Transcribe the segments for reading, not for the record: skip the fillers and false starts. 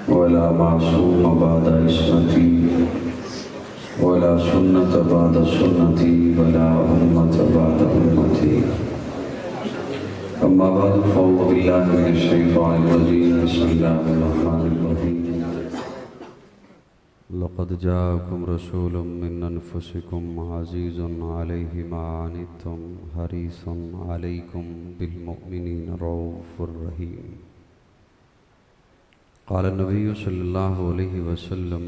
ولا معصوم بعد عصمتي ولا سنة بعد سنتي ولا أمة بعد أمتي. أما بعد فأعوذ بالله من الشيطان الرجيم. بسم الله الرحمن الرحيم. لقد جاءكم رسول من أنفسكم عزيز عليه ما عنتم حريص عليكم بالمؤمنين رؤوف رحيم. قال النبي صلى الله عليه وسلم: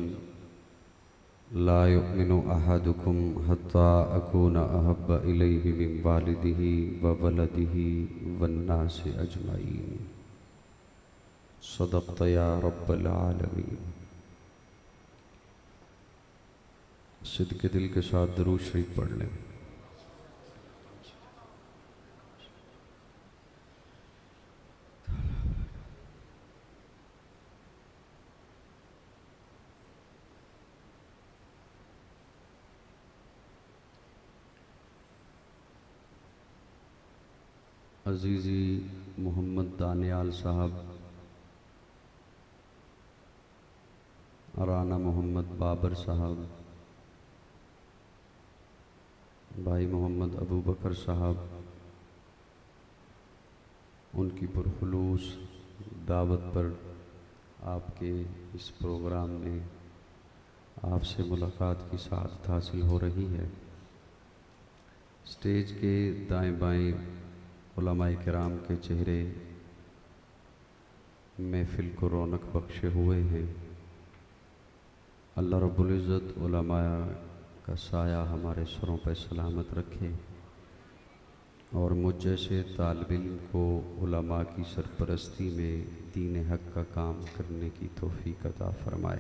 لا يؤمن أحدكم حتى أكون أحب إليه من والده وولده والناس أجمعين. صدقت يا رب العالمين. صدق دل کے ساتھ درود شریف پڑھ لیں۔ عزیزی محمد دانیال صاحب، رانا محمد بابر صاحب، بھائی محمد ابو بکر صاحب، ان کی پرخلوص دعوت پر آپ کے اس پروگرام میں آپ سے ملاقات کی سعادت حاصل ہو رہی ہے۔ اسٹیج کے دائیں بائیں علماء کرام کے چہرے محفل کو رونق بخشے ہوئے ہیں۔ اللہ رب العزت علماء کا سایہ ہمارے سروں پہ سلامت رکھے اور مجھ جیسے طالب علم کو علماء کی سرپرستی میں دین حق کا کام کرنے کی توفیق عطا فرمائے۔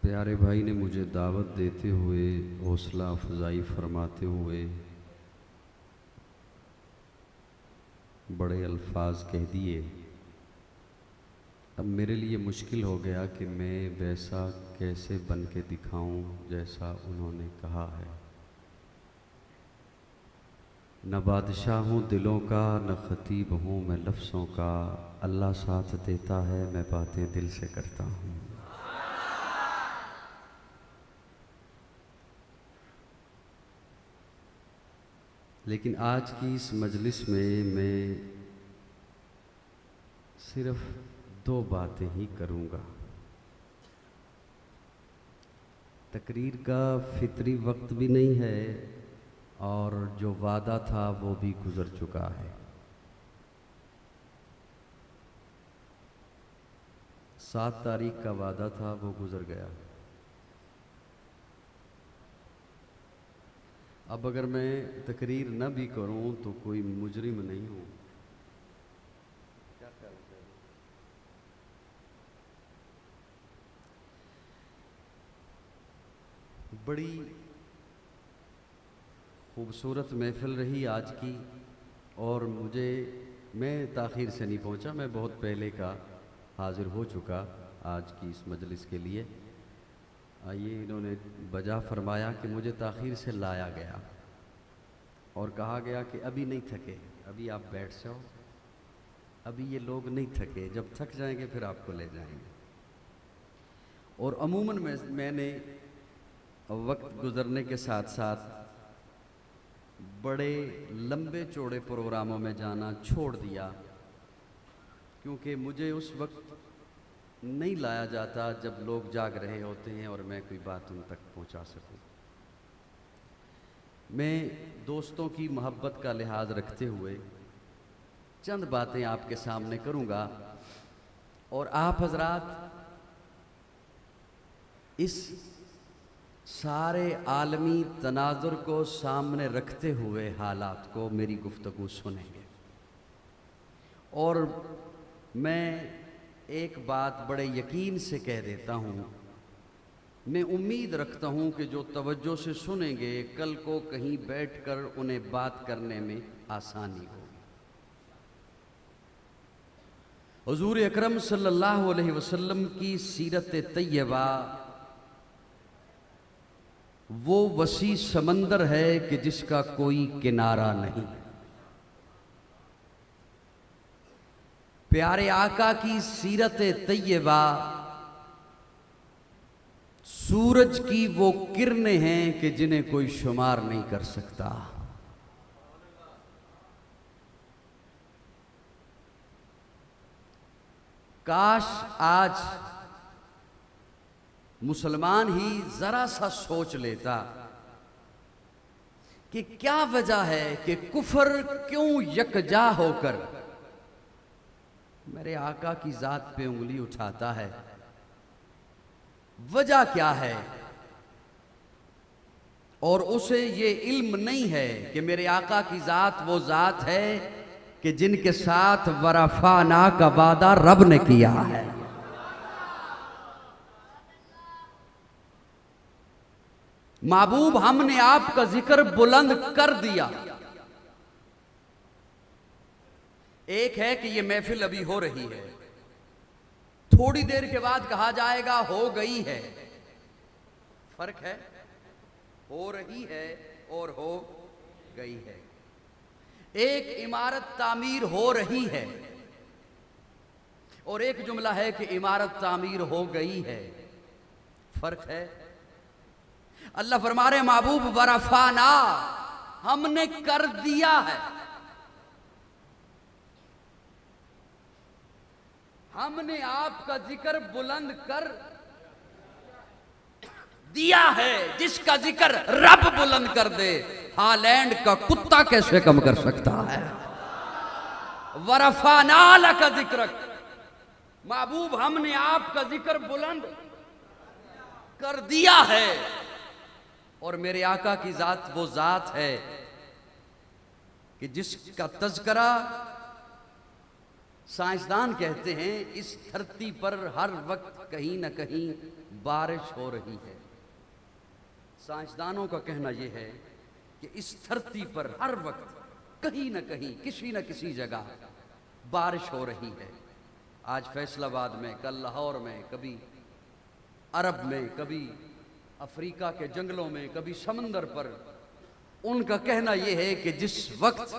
پیارے بھائی نے مجھے دعوت دیتے ہوئے حوصلہ افزائی فرماتے ہوئے بڑے الفاظ کہہ دیے۔ اب میرے لیے مشکل ہو گیا کہ میں ویسا کیسے بن کے دکھاؤں جیسا انہوں نے کہا ہے۔ نہ بادشاہ ہوں دلوں کا، نہ خطیب ہوں میں لفظوں کا، اللہ ساتھ دیتا ہے میں باتیں دل سے کرتا ہوں۔ لیکن آج کی اس مجلس میں صرف دو باتیں ہی کروں گا۔ تقریر کا فطری وقت بھی نہیں ہے اور جو وعدہ تھا وہ بھی گزر چکا ہے۔ 7 تاریخ کا وعدہ تھا وہ گزر گیا۔ اب اگر میں تقریر نہ بھی کروں تو کوئی مجرم نہیں ہوں۔ بڑی خوبصورت محفل رہی آج کی، اور میں تاخیر سے نہیں پہنچا، میں بہت پہلے کا حاضر ہو چکا آج کی اس مجلس کے لیے۔ آئیے، انہوں نے بجا فرمایا کہ مجھے تاخیر سے لایا گیا اور کہا گیا کہ ابھی نہیں تھکے، ابھی آپ بیٹھ جاؤ، ابھی یہ لوگ نہیں تھکے، جب تھک جائیں گے پھر آپ کو لے جائیں گے۔ اور عموماً میں نے وقت گزرنے کے ساتھ ساتھ بڑے لمبے چوڑے پروگراموں میں جانا چھوڑ دیا، کیونکہ مجھے اس وقت نہیں لایا جاتا جب لوگ جاگ رہے ہوتے ہیں اور میں کوئی بات ان تک پہنچا سکوں۔ میں دوستوں کی محبت کا لحاظ رکھتے ہوئے چند باتیں آپ کے سامنے کروں گا، اور آپ حضرات اس سارے عالمی تناظر کو سامنے رکھتے ہوئے حالات کو میری گفتگو سنیں گے۔ اور میں ایک بات بڑے یقین سے کہہ دیتا ہوں، میں امید رکھتا ہوں کہ جو توجہ سے سنیں گے کل کو کہیں بیٹھ کر انہیں بات کرنے میں آسانی ہوگی۔ حضور اکرم صلی اللہ علیہ وسلم کی سیرت طیبہ وہ وسیع سمندر ہے کہ جس کا کوئی کنارہ نہیں۔ پیارے آقا کی سیرت طیبہ سورج کی وہ کرنیں ہیں کہ جنہیں کوئی شمار نہیں کر سکتا. کاش آج مسلمان ہی ذرا سا سوچ لیتا کہ کیا وجہ ہے کہ کفر کیوں یکجا ہو کر میرے آقا کی ذات پہ انگلی اٹھاتا ہے. وجہ کیا ہے؟ اور اسے یہ علم نہیں ہے کہ میرے آقا کی ذات وہ ذات ہے کہ جن کے ساتھ ورفعنا کا وعدہ رب نے کیا ہے. محبوب ہم نے آپ کا ذکر بلند کر دیا. ایک ہے کہ یہ محفل ابھی ہو رہی ہے، تھوڑی دیر کے بعد کہا جائے گا ہو گئی ہے. فرق ہے، ہو رہی ہے اور ہو گئی ہے. ایک عمارت تعمیر ہو رہی ہے اور ایک جملہ ہے کہ عمارت تعمیر ہو گئی ہے. فرق ہے. اللہ فرما رہے محبوب ورفعنا، ہم نے کر دیا ہے. ہم نے آپ کا ذکر بلند کر دیا ہے. جس کا ذکر رب بلند کر دے، ہالینڈ کا کتا کیسے کم کر سکتا ہے؟ ورفعنا لک ذکرک، محبوب ہم نے آپ کا ذکر بلند کر دیا ہے. اور میرے آقا کی ذات وہ ذات ہے کہ جس کا تذکرہ سائنسدان کہتے ہیں اس دھرتی پر ہر وقت کہیں نہ کہیں بارش ہو رہی ہے. سائنسدانوں کا کہنا یہ ہے کہ اس دھرتی پر ہر وقت کہیں نہ کہیں کسی نہ کسی جگہ بارش ہو رہی ہے. آج فیصل آباد میں، کل لاہور میں، کبھی عرب میں، کبھی افریقہ کے جنگلوں میں، کبھی سمندر پر. ان کا کہنا یہ ہے کہ جس وقت،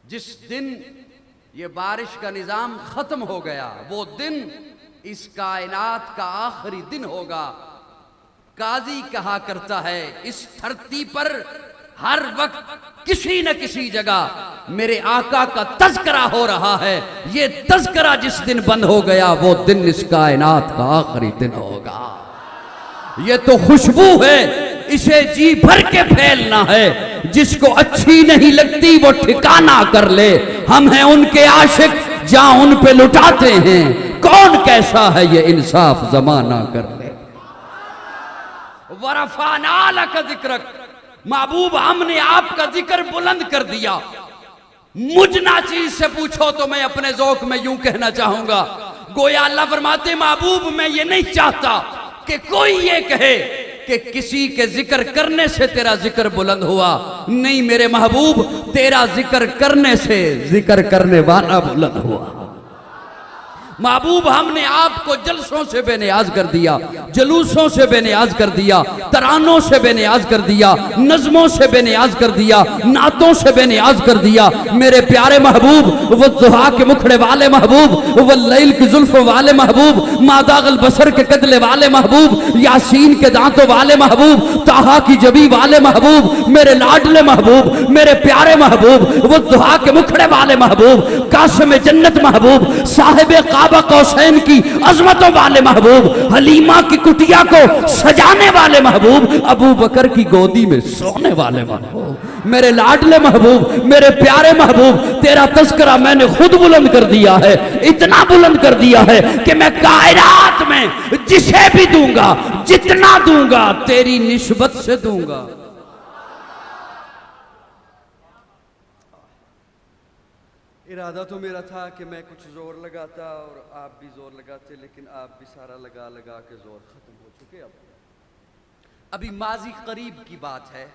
جس دن یہ بارش کا نظام ختم ہو گیا، وہ دن اس کائنات کا آخری دن ہوگا. قاضی کہا کرتا ہے اس دھرتی پر ہر وقت کسی نہ کسی جگہ میرے آقا کا تذکرہ ہو رہا ہے. یہ تذکرہ جس دن بند ہو گیا وہ دن اس کائنات کا آخری دن ہوگا. یہ تو خوشبو ہے، اسے جی بھر کے پھیلنا ہے. جس کو اچھی نہیں لگتی وہ ٹھکانہ کر لے. ہم ہیں ان کے عاشق جہاں ان پہ لٹاتے ہیں. کون کیسا ہے یہ انصاف زمانہ کر لے. ورفعنا لک ذکرک، محبوب ہم نے آپ کا ذکر بلند کر دیا. مجھ ناچیز سے پوچھو تو میں اپنے ذوق میں یوں کہنا چاہوں گا، گویا اللہ فرماتے محبوب میں یہ نہیں چاہتا کہ کوئی یہ کہے کہ کسی کے ذکر کرنے سے تیرا ذکر بلند ہوا. نہیں میرے محبوب، تیرا ذکر کرنے سے ذکر کرنے والا بلند ہوا. محبوب ہم نے آپ کو جلسوں سے بے نیاز کر دیا، جلوسوں سے بے نیاز کر دیا، ترانوں سے بے نیاز کر دیا، نظموں سے بے نیاز کر دیا، نعتوں سے بے نیاز کر دیا. میرے پیارے محبوب، وہ ضحیٰ کے مکھڑے والے محبوب، وہ لیل کی زلف والے محبوب، ماداغ البصر کے قدلے والے محبوب، یاسین کے دانتوں والے محبوب، طٰہٰ کی جبی والے محبوب، میرے لاڈلے محبوب، میرے پیارے محبوب، وہ ضحیٰ کے مکھڑے والے محبوب، قاسم جنت محبوب، صاحب کعبہ قوسین کی عظمتوں والے محبوب، حلیمہ کی کٹیا کو سجانے والے محبوب، ابو بکر کی گودی میں سونے والے محبوب، میرے لاڈلے محبوب، میرے پیارے محبوب. تیرا تذکرہ میں نے خود بلند کر دیا ہے. اتنا بلند کر دیا ہے کہ میں کائنات میں جسے بھی دوں گا، جتنا دوں گا تیری نسبت سے دوں گا. ارادہ تو میرا تھا کہ میں کچھ زور لگاتا اور آپ بھی زور لگاتے، لیکن آپ بھی سارا لگا لگا کے زور ختم ہو چکے. ابھی ماضی قریب کی بات ہے.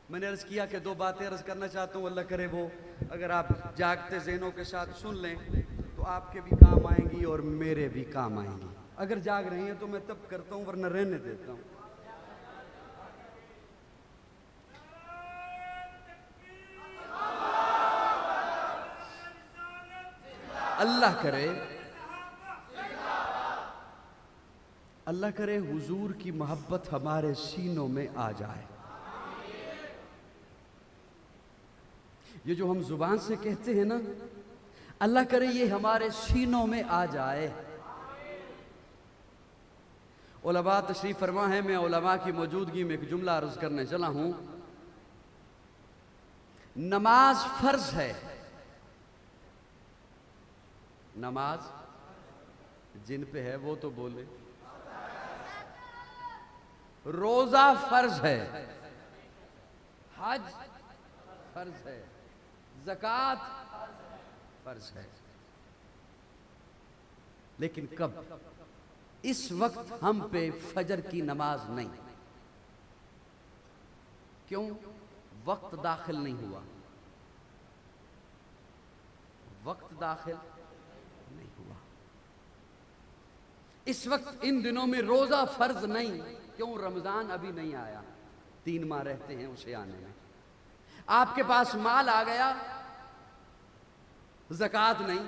میں نے عرض کیا کہ دو باتیں عرض کرنا چاہتا ہوں، اللہ کرے وہ اگر آپ جاگتے ذہنوں کے ساتھ سن لیں تو آپ کے بھی کام آئیں گی اور میرے بھی کام آئیں گی. اگر جاگ رہی ہیں تو میں تب کرتا ہوں، ورنہ رہنے دیتا ہوں. اللہ کرے حضور کی محبت ہمارے سینوں میں آ جائے. یہ جو ہم زبان سے کہتے ہیں نا، اللہ کرے یہ ہمارے سینوں میں آ جائے. علماء تشریف فرما ہے، میں علماء کی موجودگی میں ایک جملہ عرض کرنے چلا ہوں. نماز فرض ہے. نماز جن پہ ہے وہ تو بولے. روزہ فرض ہے، حج فرض ہے، زکوٰۃ فرض ہے. لیکن کب؟ اس وقت ہم پہ فجر کی نماز نہیں. کیوں؟ وقت داخل نہیں ہوا. وقت داخل نہیں ہوا. اس وقت ان دنوں میں روزہ فرض نہیں. کیوں؟ رمضان ابھی نہیں آیا. 3 ماہ رہتے ہیں اسے آنے میں. آپ کے پاس مال آ گیا، زکوٰۃ نہیں.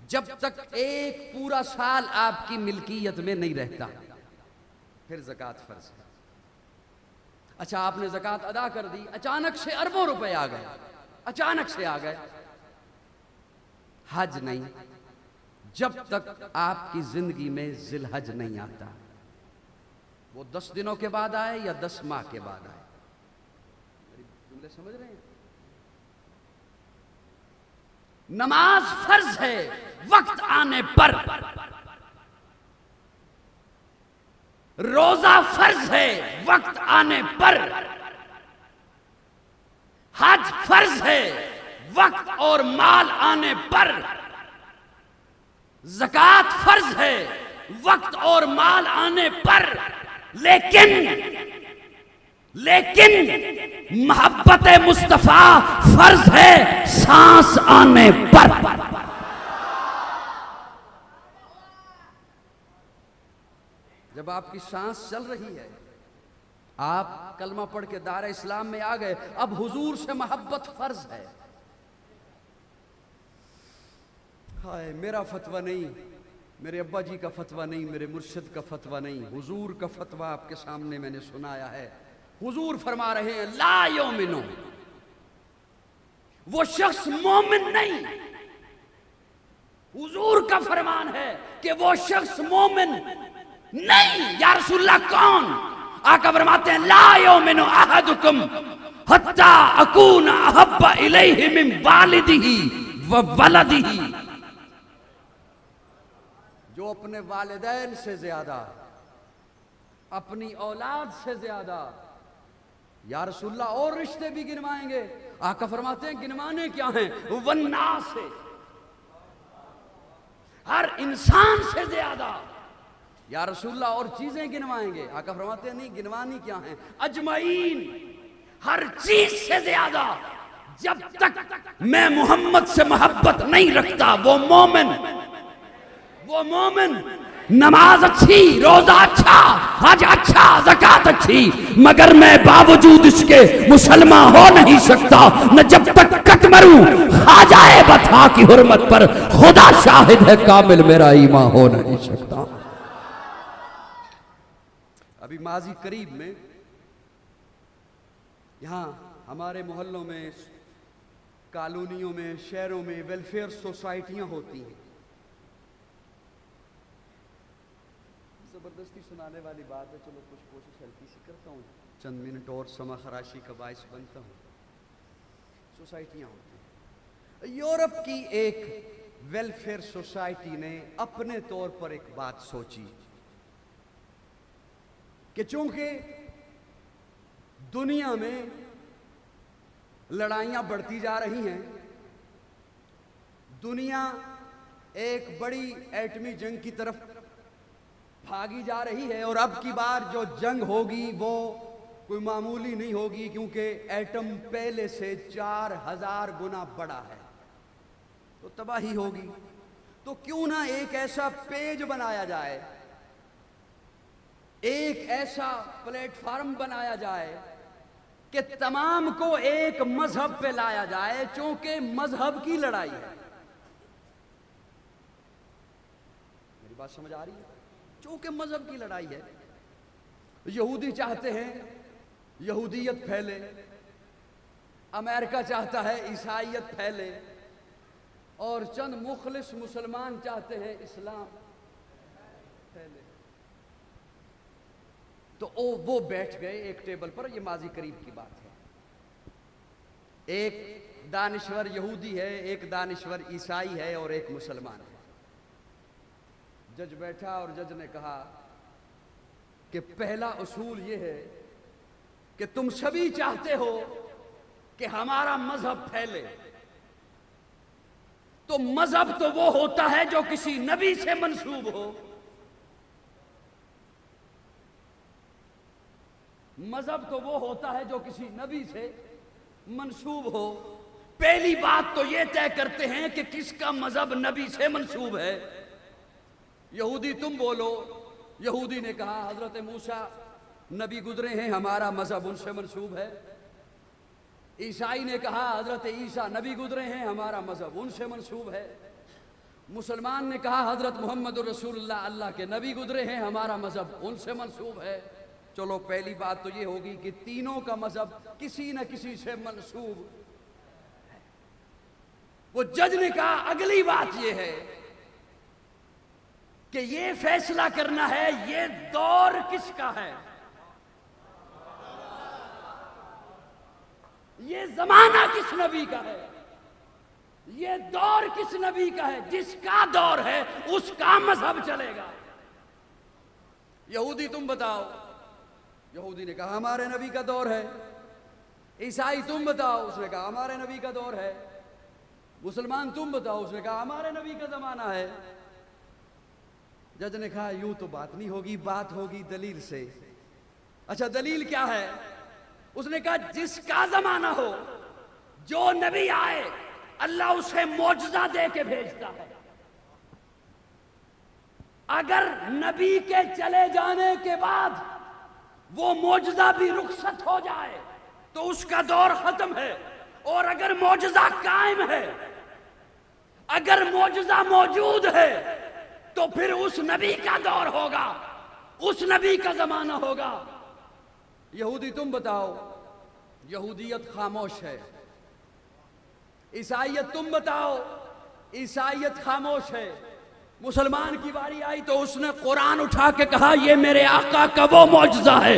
جب تک ایک پورا سال آپ کی ملکیت میں نہیں رہتا پھر زکوٰۃ فرض ہے. اچھا آپ نے زکوٰۃ ادا کر دی، اچانک سے اربوں روپے آ گئے، اچانک سے آ گئے. حج نہیں جب تک آپ کی زندگی میں ذی الحج نہیں آتا. وہ 10 دنوں کے بعد آئے یا 10 ماہ کے بعد آئے. میری جملے سمجھ رہے ہیں؟ نماز فرض ہے وقت آنے پر. روزہ فرض ہے وقت آنے پر. حج فرض ہے وقت اور مال آنے پر. زکوٰۃ فرض ہے وقت اور مال آنے پر. لیکن محبت مصطفیٰ فرض ہے سانس آنے پر. جب آپ کی سانس چل رہی ہے، آپ کلمہ پڑھ کے دائرہ اسلام میں آ گئے، اب حضور سے محبت فرض ہے. ہائے میرا فتویٰ نہیں، میرے ابا جی کا فتویٰ نہیں، میرے مرشد کا فتویٰ نہیں، حضور کا فتویٰ آپ کے سامنے میں نے سنایا ہے. حضور فرما رہے ہیں لا یؤمنو، وہ شخص مومن نہیں. حضور کا فرمان ہے کہ وہ شخص مومن نہیں. یا رسول اللہ کون؟ آقا فرماتے ہیں لا یؤمنو احدکم حتی اکون احب الیہ من والدہ وولدہ. جو اپنے والدین سے زیادہ، اپنی اولاد سے زیادہ، یا رسول اللہ اور رشتے بھی گنوائیں گے. آقا فرماتے ہیں گنوانے کیا ہیں؟ والناس سے، ہر انسان سے زیادہ. یا رسول اللہ اور چیزیں گنوائیں گے. آقا فرماتے ہیں نہیں، گنوانی کیا ہیں؟ اجمعین، ہر چیز سے زیادہ. جب تک میں محمد سے محبت نہیں رکھتا وہ مومن. نماز اچھی، روزہ اچھا، حج اچھا، زکوٰۃ اچھی، مگر میں باوجود اس کے مسلمان ہو نہیں سکتا نہ جب تک کٹ مروں خواجہ بتا کی حرمت پر. خدا شاہد ہے کامل میرا ایمان ہو نہیں سکتا. ابھی ماضی قریب میں یہاں ہمارے محلوں میں، کالونیوں میں، شہروں میں ویلفیئر سوسائٹیاں ہوتی ہیں. زبردستی سنانے والی بات ہے، چلو کچھ کوشش ہلکی سی کرتا ہوں، چند منٹ اور سما خراشی کا باعث بنتا ہوں. سوسائٹیاں ہوتی ہیں. یورپ کی ایک ویلفیئر سوسائٹی نے اپنے طور پر ایک بات سوچی کہ چونکہ دنیا میں لڑائیاں بڑھتی جا رہی ہیں، دنیا ایک بڑی ایٹمی جنگ کی طرف بھاگی جا رہی ہے، اور اب کی بار جو جنگ ہوگی وہ کوئی معمولی نہیں ہوگی، کیونکہ ایٹم پہلے سے 4000 گنا بڑا ہے، تو تباہی ہوگی. تو کیوں نہ ایک ایسا پیج بنایا جائے، ایک ایسا پلیٹ فارم بنایا جائے کہ تمام کو ایک مذہب پہ لایا جائے. چونکہ مذہب کی لڑائی ہے، بات سمجھ آ رہی ہے؟ چونکہ مذہب کی لڑائی ہے. یہودی چاہتے ہیں یہودیت پھیلے، امریکہ چاہتا ہے عیسائیت پھیلے، اور چند مخلص مسلمان چاہتے ہیں اسلام پھیلے. تو وہ بیٹھ گئے ایک ٹیبل پر. یہ ماضی قریب کی بات ہے. ایک دانشور یہودی ہے، ایک دانشور عیسائی ہے، اور ایک مسلمان ہے. جج بیٹھا اور جج نے کہا کہ پہلا اصول یہ ہے کہ تم سبھی چاہتے ہو کہ ہمارا مذہب پھیلے، تو مذہب تو وہ ہوتا ہے جو کسی نبی سے منسوب ہو. مذہب تو وہ ہوتا ہے جو کسی نبی سے منسوب ہو. پہلی بات تو یہ طے کرتے ہیں کہ کس کا مذہب نبی سے منسوب ہے. یہودی تم بولو. یہودی نے کہا حضرت موسیٰ نبی گزرے ہیں، ہمارا مذہب ان سے منسوب ہے. عیسائی نے کہا حضرت عیسیٰ نبی گزرے ہیں، ہمارا مذہب ان سے منسوب ہے. مسلمان نے کہا حضرت محمد رسول اللہ اللہ کے نبی گزرے ہیں، ہمارا مذہب ان سے منسوب ہے. چلو پہلی بات تو یہ ہوگی کہ تینوں کا مذہب کسی نہ کسی سے منسوب ہے. وہ جج نے کہا اگلی بات یہ ہے کہ یہ فیصلہ کرنا ہے یہ دور کس کا ہے، یہ زمانہ کس نبی کا ہے، یہ دور کس نبی کا ہے. جس کا دور ہے اس کا مذہب چلے گا. یہودی تم بتاؤ. یہودی نے کہا ہمارے نبی کا دور ہے. عیسائی تم بتاؤ. اس نے کہا ہمارے نبی کا دور ہے. مسلمان تم بتاؤ. اس نے کہا ہمارے نبی کا زمانہ ہے. جج نے کہا یوں تو بات نہیں ہوگی، بات ہوگی دلیل سے. اچھا دلیل کیا ہے؟ اس نے کہا جس کا زمانہ ہو، جو نبی آئے اللہ اسے معجزہ دے کے بھیجتا ہے. اگر نبی کے چلے جانے کے بعد وہ معجزہ بھی رخصت ہو جائے تو اس کا دور ختم ہے. اور اگر معجزہ قائم ہے، اگر معجزہ موجود ہے، تو پھر اس نبی کا دور ہوگا، اس نبی کا زمانہ ہوگا. یہودی تم بتاؤ. یہودیت خاموش ہے. عیسائیت تم بتاؤ. عیسائیت خاموش ہے. مسلمان کی باری آئی تو اس نے قرآن اٹھا کے کہا یہ میرے آقا کا وہ معجزہ ہے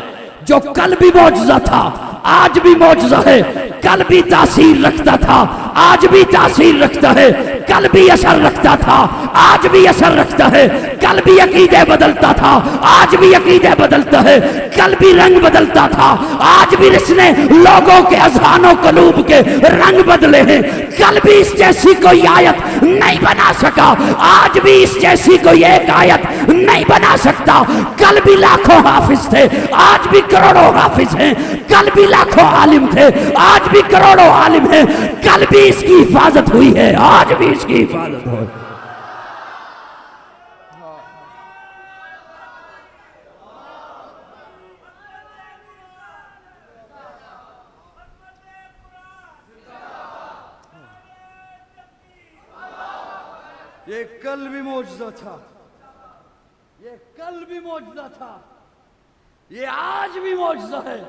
جو کل بھی معجزہ تھا، آج بھی معجزہ ہے، کل بھی تاثیر رکھتا تھا، آج بھی تاثیر رکھتا ہے، کل بھی اثر رکھتا تھا، آج بھی اثر رکھتا ہے، کل بھی عقیدے بدلتا تھا، آج بھی عقیدے بدلتا ہے، کل بھی رنگ بدلتا تھا، آج بھی اس نے لوگوں کے اذہان و قلوب کے رنگ بدلے ہیں. کل بھی اس جیسی کوئی آیت نہیں بنا سکا، آج بھی اس جیسی کوئی ایک آیت نہیں بنا سکتا. کل بھی لاکھوں حافظ تھے، آج بھی کروڑوں حافظ ہیں. کل بھی لاکھوں عالم تھے، آج بھی کروڑوں عالم ہیں. کل بھی اس کی حفاظت ہوئی ہے، آج بھی اس کی حفاظت ہوئی. یہ کل بھی معجزہ تھا، یہ کل بھی معجزہ تھا، یہ آج بھی معجزہ ہے.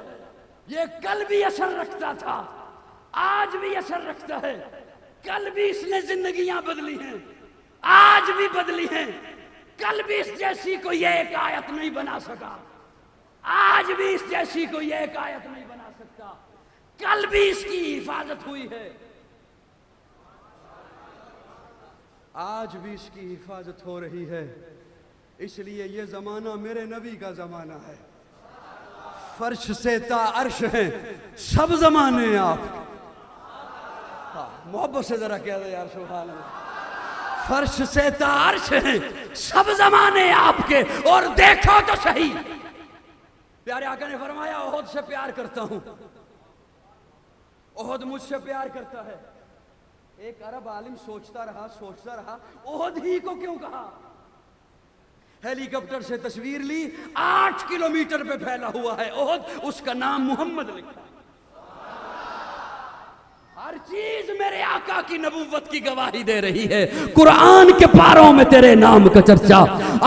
یہ کل بھی اثر رکھتا تھا، آج بھی اثر رکھتا ہے. کل بھی اس نے زندگیاں بدلی ہیں، آج بھی بدلی ہیں. کل بھی اس جیسی کوئی ایک آیت نہیں بنا سکا، آج بھی اس جیسی کوئی ایک آیت نہیں بنا سکتا. کل بھی اس کی حفاظت ہوئی ہے، آج بھی اس کی حفاظت ہو رہی ہے. اس لیے یہ زمانہ میرے نبی کا زمانہ ہے. فرش سے تا عرش ہیں سب زمانے آپ. محبت سے ذرا کہہ دے یار سبحان اللہ. فرش سے تا عرش ہیں سب زمانے آپ کے، اور دیکھو تو صحیح. پیارے آقا نے فرمایا احد سے پیار کرتا ہوں، احد مجھ سے پیار کرتا ہے. ایک عرب عالم سوچتا رہا احد ہی کو کیوں کہا. ہیلی کاپٹر سے تصویر لی، 8 کلومیٹر پہ پھیلا ہوا ہے احد، اس کا نام محمد لکھا. ہر چیز میرے آقا کی نبوت کی گواہی دے رہی ہے. قرآن کے پاروں میں تیرے نام کا چرچا.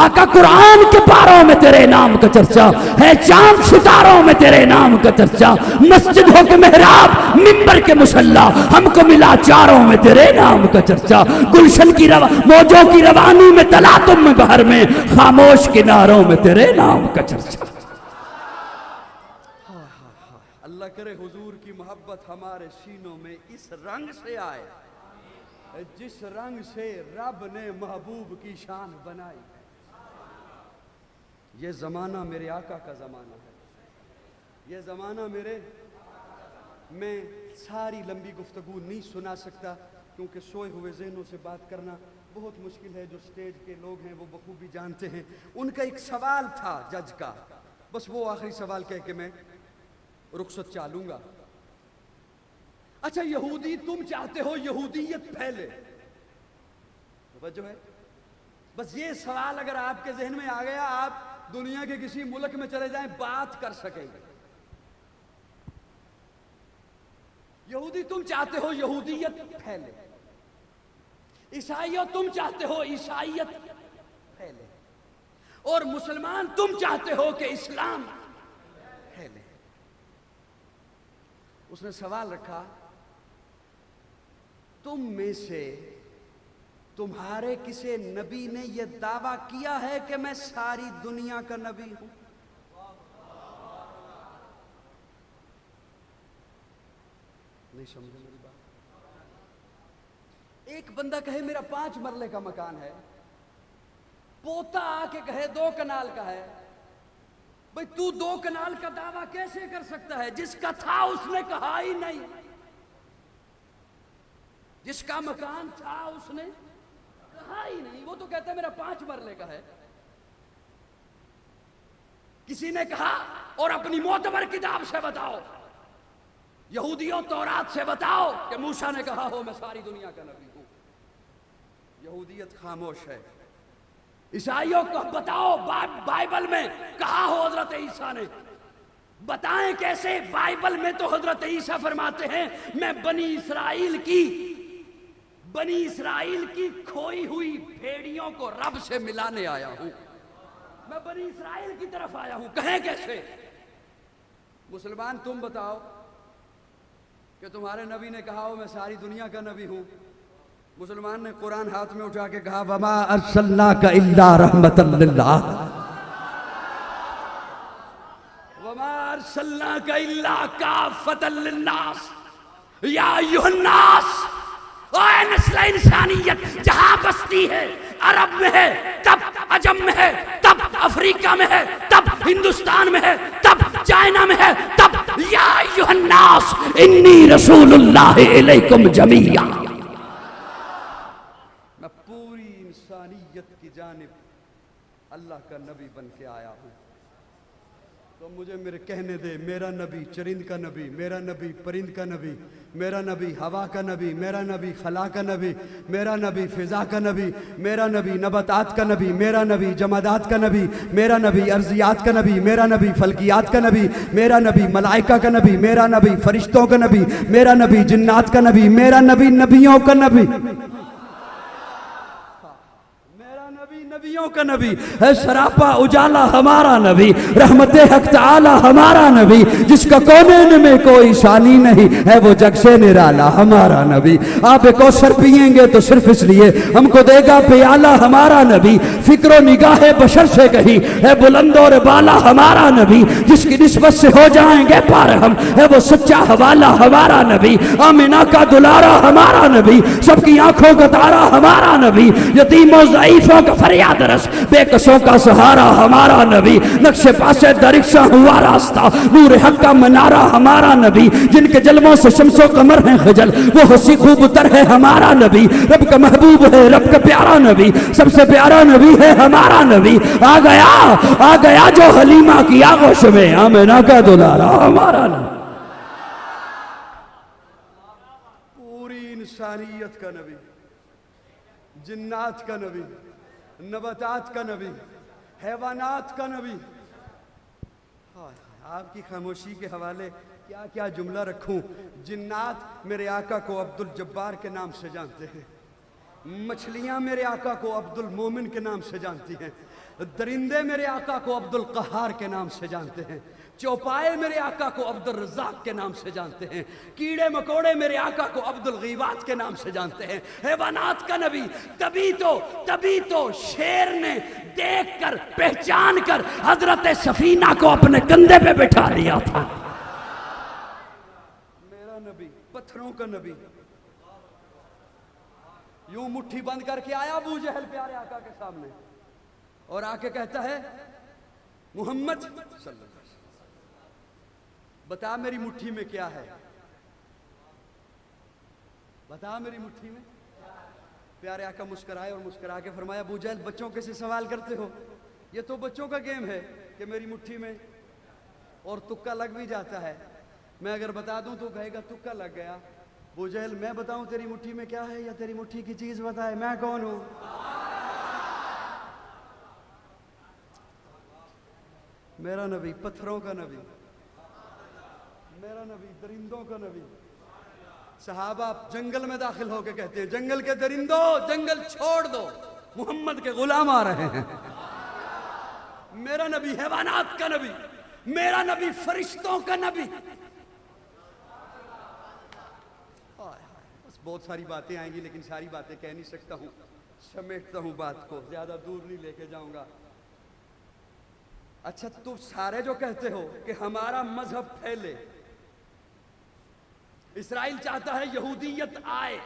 آقا قرآن کے پاروں میں تیرے نام کا چرچا ہے. چاند ستاروں میں تیرے نام کا چرچا. مسجد ہو کے محراب منبر کے مصلی ہم کو ملا چاروں میں تیرے نام کا چرچا. گلشن کی موجوں کی روانی میں تلاطم میں بہر میں خاموش کناروں میں تیرے نام کا چرچا. اللہ کرے حضور کی محبت ہمارے سینوں میں اس رنگ سے آئے جس رنگ سے رب نے محبوب کی شان بنائی. یہ زمانہ میرے آقا کا زمانہ ہے. یہ زمانہ میں ساری لمبی گفتگو نہیں سنا سکتا کیونکہ سوئے ہوئے ذہنوں سے بات کرنا بہت مشکل ہے. جو سٹیج کے لوگ ہیں وہ بخوبی جانتے ہیں. ان کا ایک سوال تھا جج کا, بس وہ آخری سوال کہہ کے میں رخصت چالوں گا. اچھا یہودی تم چاہتے ہو یہودیت پھیلے, توجہ ہے, بس یہ سوال اگر آپ کے ذہن میں آ گیا آپ دنیا کے کسی ملک میں چلے جائیں بات کر سکیں گے. یہودی تم چاہتے ہو یہودیت پھیلے, عیسائیوں تم چاہتے ہو عیسائیت پھیلے, اور مسلمان تم چاہتے ہو کہ اسلام پھیلے. اس نے سوال رکھا, تم میں سے تمہارے کسی نبی نے یہ دعویٰ کیا ہے کہ میں ساری دنیا کا نبی ہوں؟ نہیں سمجھے میری بات. ایک بندہ کہے میرا 5 مرلے کا مکان ہے, پوتا آ کے کہے 2 کنال کا ہے. بھئی تو 2 کنال کا دعویٰ کیسے کر سکتا ہے؟ جس کا تھا اس نے کہا ہی نہیں. جس کا مکان تھا اس نے کہا ہی نہیں. وہ تو کہتا ہے میرا 5 مرلے کا ہے. کسی نے کہا اور اپنی معتبر کتاب سے بتاؤ, یہودیوں تورات سے بتاؤ کہ موسیٰ نے کہا ہو میں ساری دنیا کا نبی ہوں. یہودیت خاموش ہے. عیسائیوں کو بتاؤ بائبل میں کہا ہو حضرت عیسیٰ نے. بتائیں کیسے؟ بائبل میں تو حضرت عیسیٰ فرماتے ہیں میں بنی اسرائیل کی کھوئی ہوئی بھیڑیوں کو رب سے ملانے آیا ہوں. میں بنی اسرائیل کی طرف آیا ہوں. کہیں کیسے؟ مسلمان تم بتاؤ کہ تمہارے نبی نے کہا ہو میں ساری دنیا کا نبی ہوں. مسلمان نے قرآن ہاتھ میں اٹھا کے کہا وما ارسلناک الا رحمۃ للہ, وما ارسلناک الا کافۃ للناس یا ایھا الناس. اے نسل انسانیت جہاں بستی ہے, عرب میں ہے تب عجم میں ہے, تب افریقہ میں ہے, تب ہندوستان میں ہے, تب چائنا میں ہے, تب یا ایھا الناس انی رسول اللہ الیکم جمیعا. میں پوری انسانیت کی جانب اللہ کا نبی بن کے آیا ہوں. تو مجھے میرے کہنے دے, میرا نبی چرند کا نبی, میرا نبی پرند کا نبی, میرا نبی ہوا کا نبی, میرا نبی خلا کا نبی, میرا نبی فضا کا نبی, میرا نبی نباتات کا نبی, میرا نبی جمادات کا نبی, میرا نبی ارضیات کا نبی, میرا نبی فلکیات کا نبی, میرا نبی ملائکہ کا نبی, میرا نبی فرشتوں کا نبی, میرا نبی جنات کا نبی, میرا نبی نبیوں کا نبی, نبیوں کا نبی ہے. سراپا اجالا ہمارا نبی, رحمت حق تعالی ہمارا نبی, جس کا کونین میں کوئی ثانی نہیں ہے وہ جگ سے نرالا ہمارا نبی. آپ کوثر پیئیں گے تو صرف اس لیے ہم کو دے گا پیالہ ہمارا نبی. فکر و نگاہ بشر سے کہیں ہے بلند اور بالا ہمارا نبی, جس کی نسبت سے ہو جائیں گے پار ہم ہے وہ سچا حوالہ ہمارا نبی. آمنہ کا دلارا ہمارا نبی, سب کی آنکھوں کا تارا ہمارا نبی, یتیموں ضعیفوں کا فریاد رس بے کسوں کا سہارا ہمارا نبی. نقش پاسے درکشاں ہوا راستہ, نور حق کا منارہ ہمارا نبی, جن کے جلووں سے شمس و قمر ہیں خجل وہ ہنسی خوب تر ہے ہمارا نبی. رب کا محبوب ہے, رب کا پیارا نبی, سب سے پیارا نبی ہے ہمارا نبی. آ گیا جو حلیمہ کی آغوش میں, آمنہ کا دلارا ہمارا نبی. پوری انسانیت کا نبی, جنات کا نبی, نباتات کا نبی, حیوانات کا نبی. آپ کی خاموشی کے حوالے کیا کیا جملہ رکھوں. جنات میرے آقا کو عبد الجبار کے نام سے جانتے ہیں, مچھلیاں میرے آقا کو عبد المومن کے نام سے جانتی ہیں, درندے میرے آقا کو عبد القہار کے نام سے جانتے ہیں, چوپائے میرے آقا کو عبد الرزاق کے نام سے جانتے ہیں, کیڑے مکوڑے میرے آقا کو عبد الغیبات کے نام سے جانتے ہیں. حیوانات کا نبی. تبھی تو شیر نے دیکھ کر پہچان کر حضرت سفینہ کو اپنے کندھے پہ بٹھا لیا تھا. میرا نبی پتھروں کا نبی. یوں مٹھی بند کر کے آیا ابو جہل پیارے آقا کے سامنے اور آ کے کہتا ہے محمد صلی اللہ علیہ وسلم بتا میری مٹھی میں کیا ہے, بتا میری مٹھی میں. پیارے آقا مسکرائے اور مسکرا کے فرمایا ابو جہل بچوں کے سے سوال کرتے ہو, یہ تو بچوں کا گیم ہے کہ میری مٹھی میں, اور تکا لگ بھی جاتا ہے. میں اگر بتا دوں تو کہے گا تکا لگ گیا. ابو جہل میں بتاؤں تیری مٹھی میں کیا ہے یا تیری مٹھی کی چیز بتائے, میں کون ہوں؟ میرا نبی پتھروں کا نبی, میرا نبی درندوں کا نبی. صحابہ جنگل میں داخل ہو کے کہتے ہیں جنگل کے درندوں جنگل چھوڑ دو, محمد کے غلام آ رہے ہیں. میرا نبی حیوانات کا نبی, میرا نبی فرشتوں کا نبی. بس بہت ساری باتیں آئیں گی لیکن ساری باتیں کہہ نہیں سکتا ہوں, سمیٹتا ہوں بات کو, زیادہ دور نہیں لے کے جاؤں گا. اچھا تم سارے جو کہتے ہو کہ ہمارا مذہب پھیلے, اسرائیل چاہتا ہے یہودیت آئے,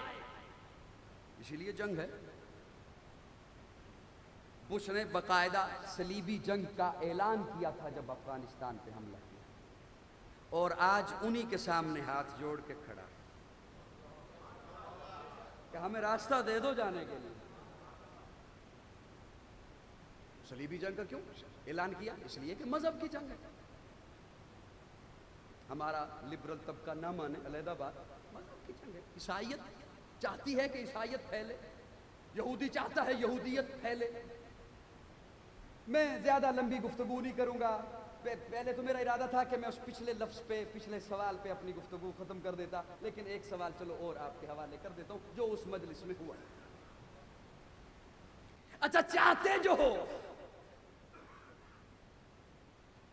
اسی لیے جنگ ہے. بش نے باقاعدہ صلیبی جنگ کا اعلان کیا تھا جب افغانستان پہ حملہ کیا, اور آج انہی کے سامنے ہاتھ جوڑ کے کھڑا کہ ہمیں راستہ دے دو جانے کے لیے. صلیبی جنگ کا کیوں اعلان کیا؟ اس لیے کہ مذہب کی جنگ ہے. ہمارا لبرل طبقہ نہ مانے علیحدہ بات, مذہب کی جنگ ہے. عیسائیت چاہتی ہے کہ عیسائیت پھیلے, یہودی چاہتا ہے یہودیت پھیلے. میں زیادہ لمبی گفتگو نہیں کروں گا. پہلے تو میرا ارادہ تھا کہ میں اس پچھلے لفظ پہ, پچھلے سوال پہ اپنی گفتگو ختم کر دیتا, لیکن ایک سوال چلو اور آپ کے حوالے کر دیتا ہوں جو اس مجلس میں ہوا. اچھا چاہتے جو ہو,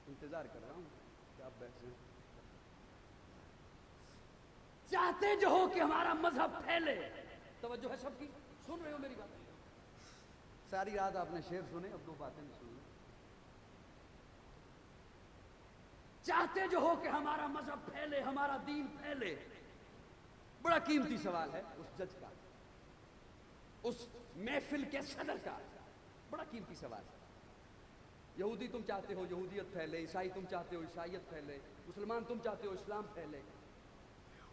انتظار کر رہا ہوں کہ آپ بیٹھ جائیں, چاہتے جو ہو کہ ہمارا مذہب پھیلے. توجہ ہے سب کی, سن رہے ہو میری بات؟ ساری رات آپ نے شعر سنے, اب دو باتیں نہیں سنی. چاہتے جو ہو کہ ہمارا مذہب پھیلے, ہمارا دین پھیلے. بڑا قیمتی سوال ہے اس جج کا, اس محفل کے صدر کا, بڑا قیمتی سوال ہے. یہودی تم چاہتے ہو یہودیت پھیلے, عیسائی تم چاہتے ہو عیسائیت پھیلے, مسلمان تم چاہتے ہو اسلام پھیلے.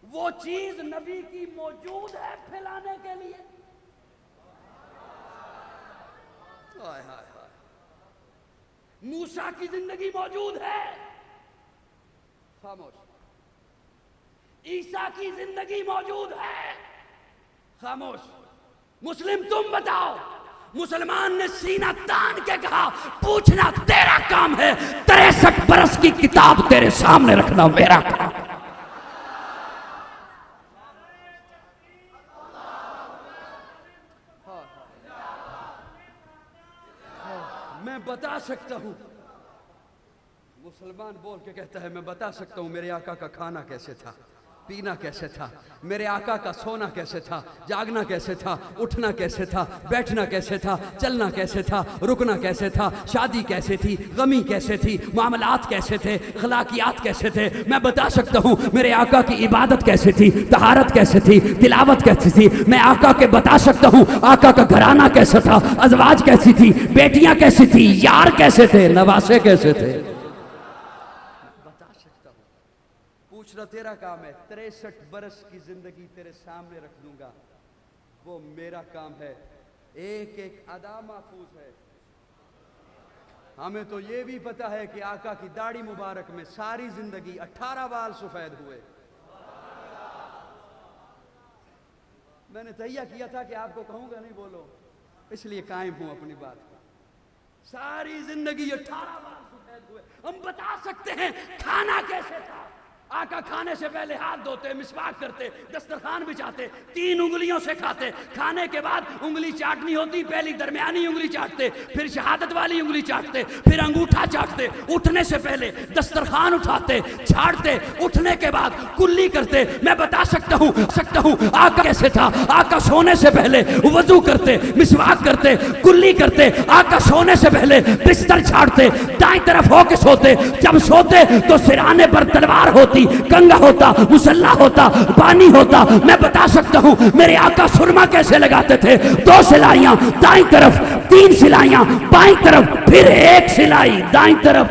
وہ چیز نبی کی موجود ہے پھیلانے کے لیے. ہائے ہائے ہائے, موسیٰ کی زندگی موجود ہے, خاموش. عیسیٰ کی زندگی موجود ہے, خاموش. مسلم تم بتاؤ. مسلمان نے سینہ تان کے کہا پوچھنا تیرا کام ہے, 63 برس کی کتاب تیرے سامنے رکھنا میرا کام. میں بتا سکتا ہوں, مسلمان بول کے کہتا ہے میں بتا سکتا ہوں میرے آقا کا کھانا کیسے تھا, پینا کیسے تھا, میرے آقا کا سونا کیسے تھا, جاگنا کیسے تھا, اٹھنا کیسے تھا, بیٹھنا کیسے تھا, چلنا کیسے تھا, رکنا کیسے تھا, شادی کیسے تھی, غمی کیسے تھی, معاملات کیسے تھے, اخلاقیات کیسے تھے. میں بتا سکتا ہوں میرے آقا کی عبادت کیسے تھی, طہارت کیسے تھی, تلاوت کیسی تھی. میں آقا کے بتا سکتا ہوں آقا کا گھرانہ کیسا تھا, ازواج کیسی تھی, بیٹیاں کیسی تھی, یار کیسے تھے, نواسے کیسے تھے. پوچھنا تیرا کام ہے, 63 برس کی زندگی تیرے سامنے رکھ دوں گا, وہ میرا کام ہے. ایک ایک ادا محفوظ ہے. ہمیں تو یہ بھی پتا ہے کہ آقا کی داڑھی مبارک میں ساری زندگی 18 بال سفید ہوئے. میں نے تہیہ کیا تھا کہ آپ کو کہوں گا نہیں بولو, اس لیے قائم ہوں اپنی بات کو. ساری زندگی 18 بال سفید ہوئے. ہم بتا سکتے ہیں کھانا کیسے تھا, آقا کھانے سے پہلے ہاتھ دھوتے، مسواک کرتے، دسترخوان بچھاتے، 3 انگلیوں سے کھاتے، کھانے کے بعد انگلی چاٹنی ہوتی، پہلی درمیانی انگلی چاٹتے، پھر شہادت والی انگلی چاٹتے، پھر انگوٹھا چاٹتے، اٹھنے سے پہلے دسترخوان اٹھاتے، چھاڑتے، اٹھنے کے بعد کلی کرتے۔ میں بتا سکتا ہوں آقا کیسے تھا۔ آقا سونے سے پہلے وضو کرتے، مسواک کرتے، کلی کرتے، آقا سونے سے پہلے بستر چھاڑتے، دائیں طرف ہو کے سوتے، جب سوتے تو سرانے پر تلوار ہوتی، کنگا ہوتا، مسلح ہوتا، پانی ہوتا۔ میں بتا سکتا ہوں میرے آقا سرما کیسے لگاتے تھے، 2 سلائیاں دائیں طرف، 3 سلائیاں بائیں طرف، پھر 1 سلائی دائیں طرف۔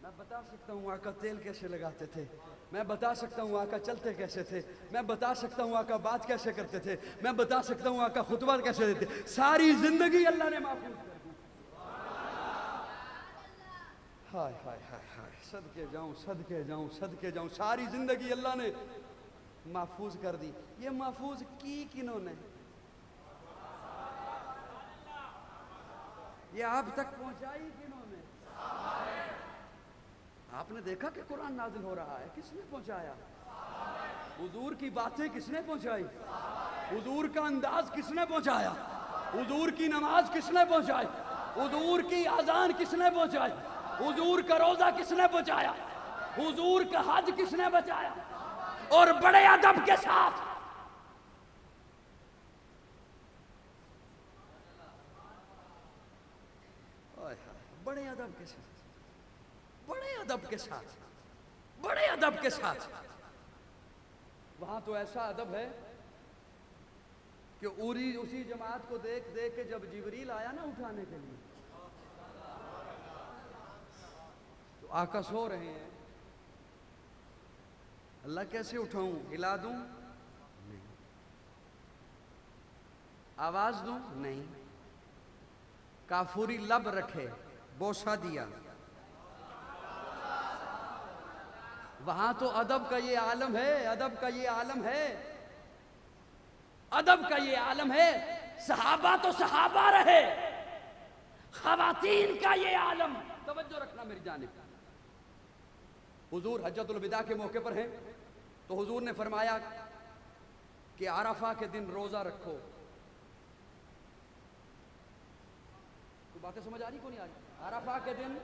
میں بتا سکتا ہوں آقا تیل کیسے لگاتے تھے، میں بتا سکتا ہوں آقا چلتے کیسے تھے، میں بتا سکتا ہوں آقا بات کیسے کرتے تھے، میں بتا سکتا ہوں آقا خطبہ کیسے دیتے۔ ساری زندگی اللہ نے محفوظ کر دی۔ ہائے ہائے ہائے ہائے، صدقے جاؤں صدقے جاؤں صدقے جاؤں، ساری زندگی اللہ نے محفوظ کر دی۔ یہ محفوظ کی کنہوں نے؟ یہ آپ تک پہنچائی کنہوں نے؟ آپ نے دیکھا کہ قرآن نازل ہو رہا ہے، کس نے پہنچایا؟ حضور کی باتیں کس نے پہنچائی؟ حضور کا انداز کس نے پہنچایا؟ حضور کی نماز کس نے پہنچائی؟ حضور کی اذان کس نے پہنچائی؟ حضور کا روزہ کس نے پہنچایا؟ حضور کا حج کس نے بچایا؟ اور بڑے ادب کے ساتھ بڑے ادب کے ساتھ، بڑے ادب کے ساتھ، بڑے ادب کے ساتھ۔ وہاں تو ایسا ادب ہے کہ اسی جماعت کو دیکھ کے جب جبریل آیا نا اٹھانے کے لیے، تو آقا سو رہے ہیں، اللہ کیسے اٹھاؤں؟ ہلا دوں؟ نہیں۔ آواز دوں؟ نہیں۔ کافوری لب رکھے، بوسہ دیا۔ وہاں تو ادب کا یہ عالم ہے، ادب کا یہ عالم ہے، ادب کا یہ عالم ہے۔ صحابہ تو صحابہ رہے، خواتین کا یہ عالم۔ توجہ رکھنا میری جانب۔ حضور حجۃ الوداع کے موقع پر ہیں تو حضور نے فرمایا کہ عرفہ کے دن روزہ رکھو۔ تو باتیں سمجھ آ رہی کو نہیں آ رہی؟ عرفہ کے دن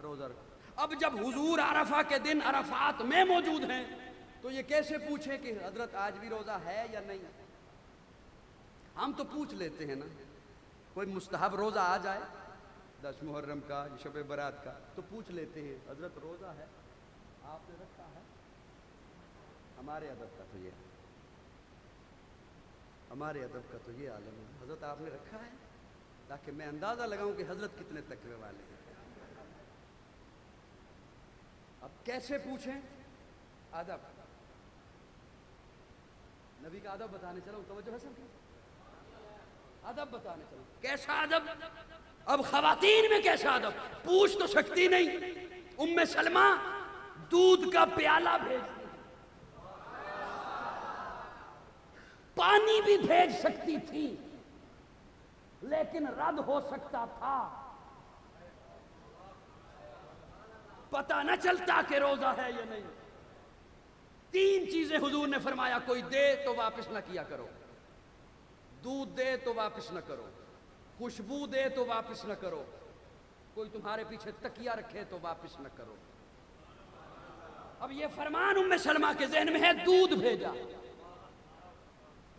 روزہ رکھو۔ اب جب حضور عرفہ کے دن عرفات میں موجود ہیں تو یہ کیسے پوچھیں کہ حضرت آج بھی روزہ ہے یا نہیں؟ ہم تو پوچھ لیتے ہیں نا، کوئی مستحب روزہ آ جائے 10 محرم کا، شب برات کا، تو پوچھ لیتے ہیں حضرت روزہ ہے، آپ نے رکھا ہے؟ ہمارے ادب کا تو یہ، ہمارے ادب کا تو یہ عالم ہے، حضرت آپ نے رکھا ہے، تاکہ میں اندازہ لگاؤں کہ حضرت کتنے تقوی والے ہیں۔ اب کیسے پوچھیں؟ ادب، نبی کا ادب بتانے چلا ہوں، توجہ ہے سب کی؟ ادب بتانے چلا ہوں، کیسا ادب؟ اب خواتین میں کیسا ادب؟ پوچھ تو سکتی نہیں، ام سلمہ دودھ کا پیالہ بھیجتی، پانی بھی بھیج سکتی تھی، لیکن رد ہو سکتا تھا، پتہ نہ چلتا کہ روزہ ہے یا نہیں۔ 3 چیزیں حضور نے فرمایا، کوئی دے تو واپس نہ کیا کرو، دودھ دے تو واپس نہ کرو، خوشبو دے تو واپس نہ کرو، کوئی تمہارے پیچھے تکیہ رکھے تو واپس نہ کرو۔ اب یہ فرمان ام سلمہ کے ذہن میں ہے، دودھ بھیجا۔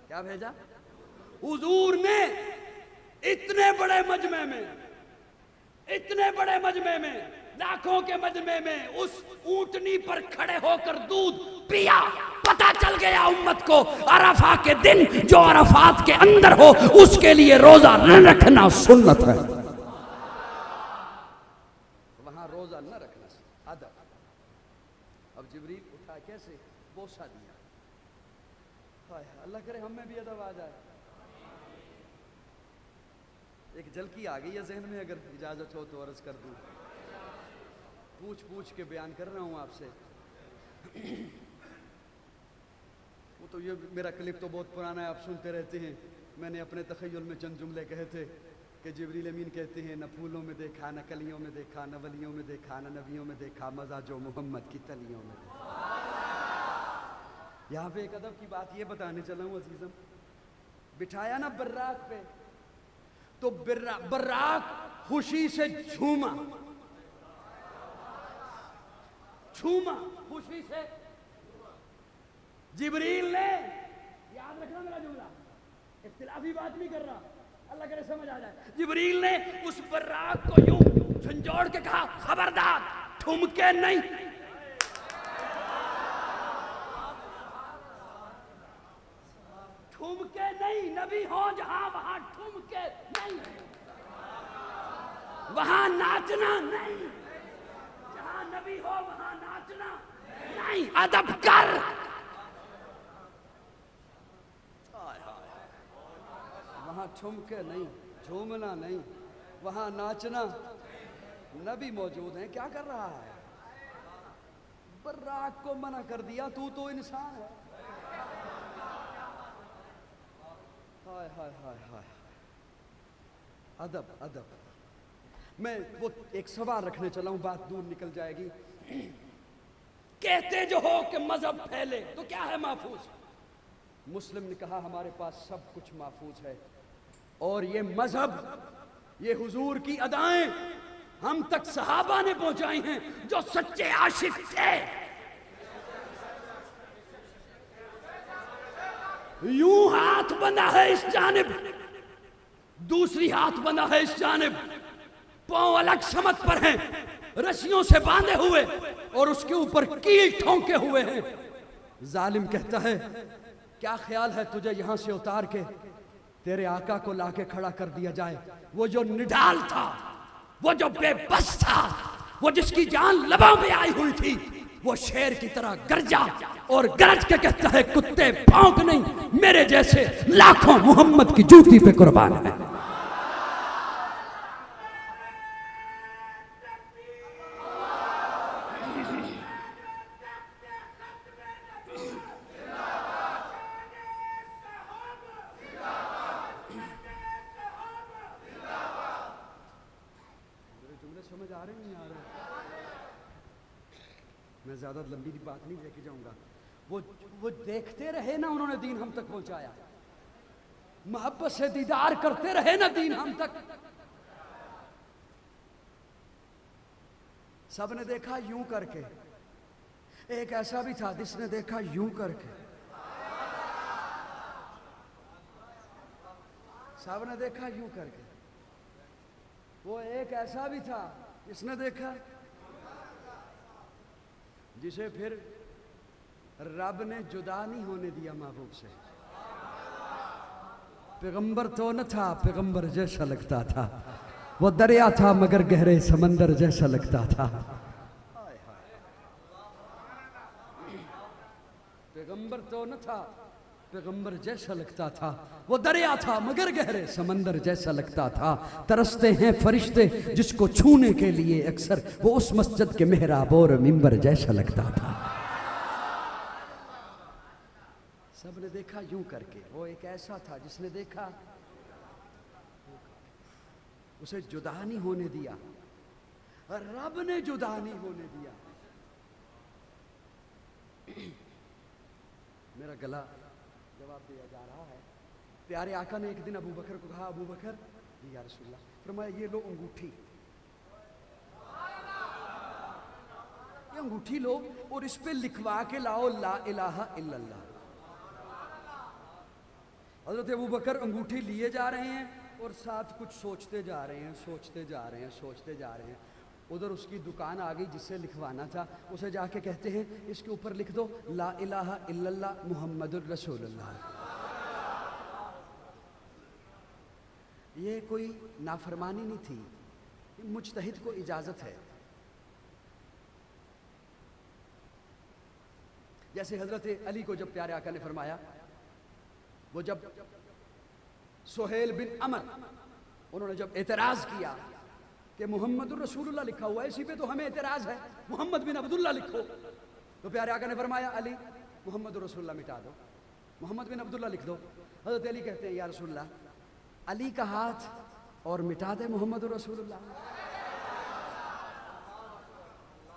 کیا بھیجا؟ حضور نے اتنے بڑے مجمع میں، اتنے بڑے مجمع میں، لاکھوں کے مجمع میں اس اونٹنی پر کھڑے ہو کر دودھ پیا۔ پتہ چل گیا امت کو عرفہ کے دن جو عرفات کے اندر ہو اس کے لیے روزہ نہ رکھنا سنت ہے، وہاں روزہ نہ رکھنا ادب۔ اب جبریل اٹھا کیسے؟ بوسہ دیا۔ اللہ کرے ہم میں بھی ادب آ جائے۔ ایک جھلکی آ گئی ہے ذہن میں، اگر اجازت ہو تو عرض کر دوں، پوچھ کے بیان کر رہا ہوں آپ سے۔ وہ تو یہ میرا کلپ تو بہت پرانا ہے، آپ سنتے رہتے ہیں۔ میں نے اپنے تخیل میں چند جملے کہے تھے کہ جبریل امین کہتے ہیں نہ پھولوں میں دیکھا نہ کلیوں میں دیکھا نہ ولیوں میں دیکھا نہ نبیوں میں دیکھا مزہ جو محمد کی تلیوں میں دیکھا۔ یہاں پہ ایک ادب کی بات یہ بتانے چلا ہوں عزیزم، بٹھایا نا براق پہ تو براق خوشی سے جھوما خوشی سے، جبریل نے، یاد رکھنا میرا جملہ، اختلافی بات نہیں کر رہا، اللہ کرے سمجھ آ جائے، جبریل نے اس براق کو یوں جھنجھوڑ کے کہا خبردار ٹھمکے نہیں، ٹھمکے نہیں، نبی ہو جہاں وہاں ٹھمکے نہیں، وہاں ناچنا نہیں، جہاں نبی ہو وہاں ناچنا نہیں، ادب کر، وہاں ٹھمکے نہیں، جھومنا نہیں، وہاں ناچنا، نبی موجود ہیں، کیا کر رہا ہے؟ براق کو منع کر دیا، تو انسان ہے۔ ہائے ہائے ہائے ہائے، ادب ادب۔ میں وہ ایک سوال رکھنے چلا ہوں، بات دور نکل جائے گی۔ کہتے جو ہو کہ مذہب پھیلے تو کیا ہے محفوظ؟ مسلم نے کہا ہمارے پاس سب کچھ محفوظ ہے، اور یہ مذہب، یہ حضور کی ادائیں ہم تک صحابہ نے پہنچائی ہیں جو سچے عاشق تھے۔ یوں ہاتھ بندھا ہے اس جانب، دوسری ہاتھ بندھا ہے اس جانب، پاؤں الگ سمت پر ہیں، رسیوں سے باندھے ہوئے اور اس کے اوپر کیل ٹھونکے ہوئے ہیں۔ ظالم کہتا ہے کیا خیال ہے تجھے یہاں سے اتار کے تیرے آقا کو لا کے کھڑا کر دیا جائے؟ وہ جو نڈال تھا، وہ جو بے بس تھا، وہ جس کی جان لبوں میں آئی ہوئی تھی، وہ شیر کی طرح گرجا اور گرج کے کہتا ہے کتے بھونک نہیں، میرے جیسے لاکھوں محمد کی جوتی پہ قربان ہے۔ سمجھ آ رہے ہیں نہیں آ رہے؟ میں زیادہ لمبی بات نہیں لے کے جاؤں گا۔ وہ دیکھتے رہے نا، انہوں نے دین ہم تک پہنچایا، محبت سے دیدار کرتے رہے نا دین ہم تک۔ سب نے دیکھا یوں کر کے، ایک ایسا بھی تھا جس نے دیکھا یوں کر کے، سب نے دیکھا یوں کر کے، وہ ایک ایسا بھی تھا جس نے دیکھا، جسے پھر رب نے جدا نہیں ہونے دیا محبوب سے۔ پیغمبر تو نہ تھا، پیغمبر جیسا لگتا تھا، وہ دریا تھا مگر گہرے سمندر جیسا لگتا تھا۔ پیغمبر تو نہ تھا، پیغمبر جیسا لگتا تھا، وہ دریا تھا مگر گہرے سمندر جیسا لگتا تھا۔ ترستے ہیں فرشتے جس کو چھونے کے لیے اکثر، وہ اس مسجد کے محراب اور منبر جیسا لگتا تھا۔ سب نے دیکھا یوں کر کے، وہ ایک ایسا تھا جس نے دیکھا، اسے جدا نہیں ہونے دیا، رب نے جدا نہیں ہونے دیا۔ میرا گلا جواب دیا جا رہا ہے۔ پیارے آقا نے ایک دن ابو بکر کو کہا، ابو بکر یا رسول اللہ، فرمایا یہ لو انگوٹھی، یہ انگوٹھی لو اور اس پہ لکھوا کے لاؤ لا الہ الا اللہ۔ حضرت ابو بکر انگوٹھی لیے جا رہے ہیں اور ساتھ کچھ سوچتے جا رہے ہیں، سوچتے جا رہے ہیں، سوچتے جا رہے ہیں۔ ادھر اس کی دکان آ گئی جس سے لکھوانا تھا، اسے جا کے کہتے ہیں اس کے اوپر لکھ دو لا الہ الا اللہ محمد الرسول اللہ۔ یہ کوئی نافرمانی نہیں تھی، مجتہد کو اجازت ہے۔ جیسے حضرت علی کو جب پیارے آقا نے فرمایا، وہ جب سہیل بن عمر انہوں نے جب اعتراض کیا کہ محمد الرسول اللہ لکھا ہوا ہے، اسی پہ تو ہمیں اعتراض ہے، محمد بن عبداللہ لکھو، تو پیارے آقا نے فرمایا علی محمد الرسول اللہ مٹا دو، محمد بن عبداللہ لکھ دو۔ حضرت علی کہتے ہیں یا رسول اللہ، علی کا ہاتھ اور مٹا دے محمد رسول اللہ.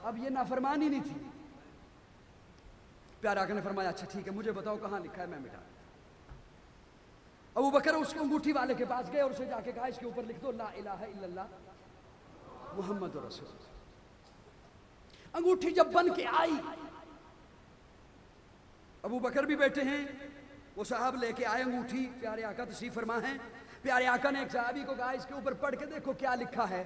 اب یہ نافرمانی نہیں تھی. پیارے آقا نے فرمایا اچھا ٹھیک ہے مجھے بتاؤ کہاں لکھا ہے میں مٹا. ابو بکر اس کو انگوٹھی والے کے پاس گئے اور اسے جا کے کہا اس کے اوپر لکھ دو لا الہ الا اللہ محمد رسول اللہ. انگوٹھی جب بن کے آئی, ابو بکر بھی بیٹھے ہیں, وہ صاحب لے کے آئے انگوٹھی, پیارے آقا تشریف فرما ہیں. پیارے آقا نے ایک صحابی کو کہا اس کے اوپر پڑھ کے دیکھو کیا لکھا ہے.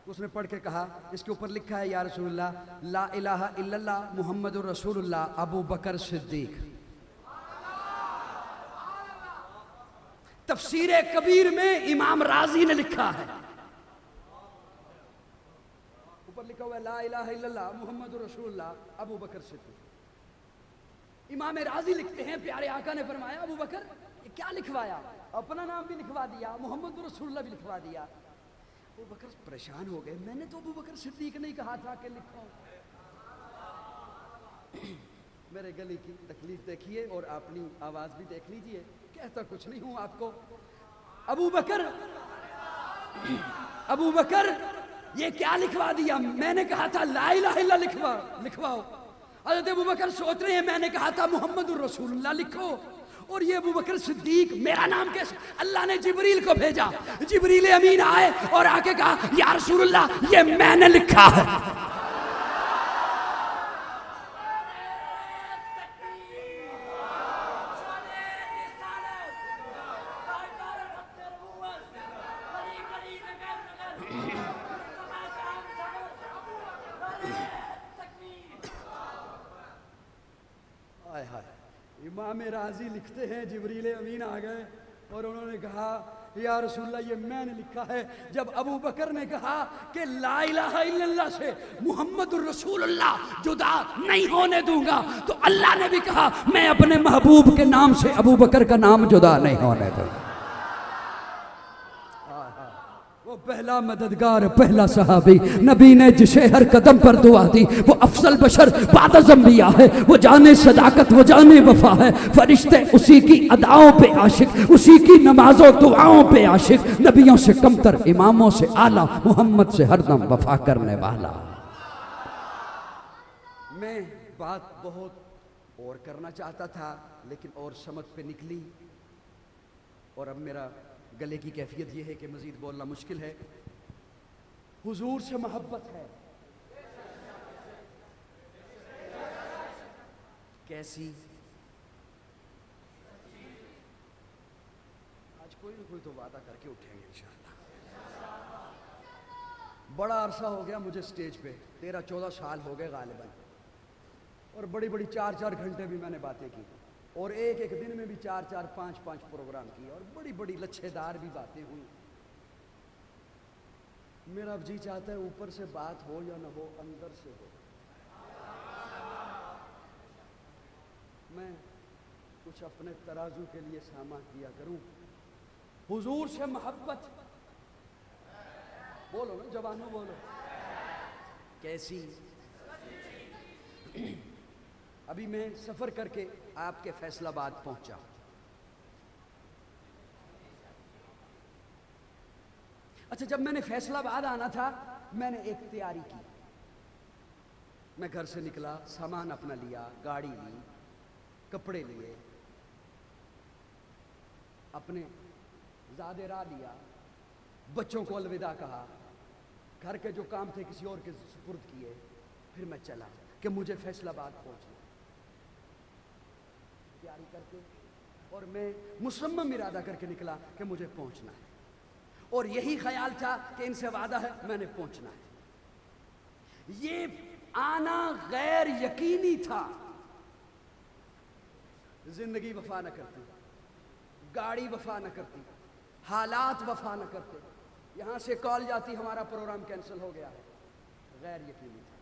اس نے پڑھ کے کہا اس کے اوپر لکھا ہے یا رسول اللہ لا الہ الا اللہ محمد رسول اللہ ابو بکر صدیق. تفسیر کبیر میں امام رازی نے لکھا ہے, اوپر لکھا ہوا ہے لا الہ الا اللہ محمد رسول اللہ ابو بکر صدیق. امام رازی لکھتے ہیں پیارے آقا نے فرمایا ابو بکر یہ کیا لکھوایا؟ اپنا نام بھی لکھوا دیا, محمد رسول اللہ بھی لکھوا دیا. ابو بکر پریشان ہو گئے, میں نے تو ابو بکر صدیق نہیں کہا تھا کہ لکھو. میرے گلے کی تکلیف دیکھیے اور اپنی آواز بھی دیکھ لیجئے, کہتا کچھ نہیں ہوں آپ کو. ابو بکر یہ کیا لکھوا دیا؟ میں نے کہا تھا لا الہ الا اللہ لکھواؤ. حضرت ابو بکر سوچ رہے ہیں میں نے کہا تھا محمد الرسول اللہ لکھو, اور یہ ابو بکر صدیق میرا نام کیسے؟ اللہ نے جبریل کو بھیجا, جبریل امین آئے اور آ کے کہا یا رسول اللہ یہ میں نے لکھا ہے. امام راضی لکھتے ہیں جبریل امین آ گئے اور انہوں نے کہا یا رسول اللہ یہ میں نے لکھا ہے. جب ابو بکر نے کہا کہ لا الہ الا اللہ سے محمد الرسول اللہ جدا نہیں ہونے دوں گا, تو اللہ نے بھی کہا میں اپنے محبوب کے نام سے ابو بکر کا نام جدا نہیں ہونے دوں گا. وہ پہلا مددگار, پہلا صحابی, نبی نے جسے ہر قدم پر دعا دی, وہ افضل بشر بعد از انبیاء ہے, وہ جانے صداقت وہ جانے وفا ہے. فرشتے اسی کی اداؤں پہ عاشق, اسی کی نمازوں دعاؤں پہ عاشق, نبیوں سے کمتر اماموں سے اعلیٰ, محمد سے ہر دم وفا کرنے والا. میں بات بہت اور کرنا چاہتا تھا لیکن اور سمجھ پہ نکلی, اور اب میرا گلے کی کیفیت یہ ہے کہ مزید بولنا مشکل ہے. حضور سے محبت ہے کیسی؟ آج کوئی نہ کوئی تو وعدہ کر کے اٹھیں گے انشاءاللہ. بڑا عرصہ ہو گیا مجھے سٹیج پہ, 13-14 سال ہو گئے غالباً, اور بڑی 4-4 گھنٹے بھی میں نے باتیں کی, اور ایک دن میں بھی 4-4 5-5 پروگرام کیے, اور بڑی لچھے دار بھی باتیں ہوئی. میرا اب جی چاہتا ہے اوپر سے بات ہو یا نہ ہو, اندر سے ہو. میں کچھ اپنے ترازو کے لیے ساما کیا کروں. حضور سے محبت بولو نا جوانوں, بولو کیسی؟ ابھی میں سفر کر کے آپ کے فیصل آباد پہنچا. اچھا, جب میں نے فیصل آباد آنا تھا میں نے ایک تیاری کی. میں گھر سے نکلا, سامان اپنا لیا, گاڑی لی, کپڑے لیے, اپنے زادے راہ لیا, بچوں کو الوداع کہا, گھر کے جو کام تھے کسی اور کے سپرد کیے, پھر میں چلا کہ مجھے فیصل آباد پہنچنا. تیاری کر کے, اور میں مصمم ارادہ کر کے نکلا کہ مجھے پہنچنا ہے, اور یہی خیال تھا کہ ان سے وعدہ ہے میں نے پہنچنا ہے. یہ آنا غیر یقینی تھا. زندگی وفا نہ کرتی, گاڑی وفا نہ کرتی, حالات وفا نہ کرتے. یہاں سے کال جاتی ہمارا پروگرام کینسل ہو گیا ہے. غیر یقینی تھا.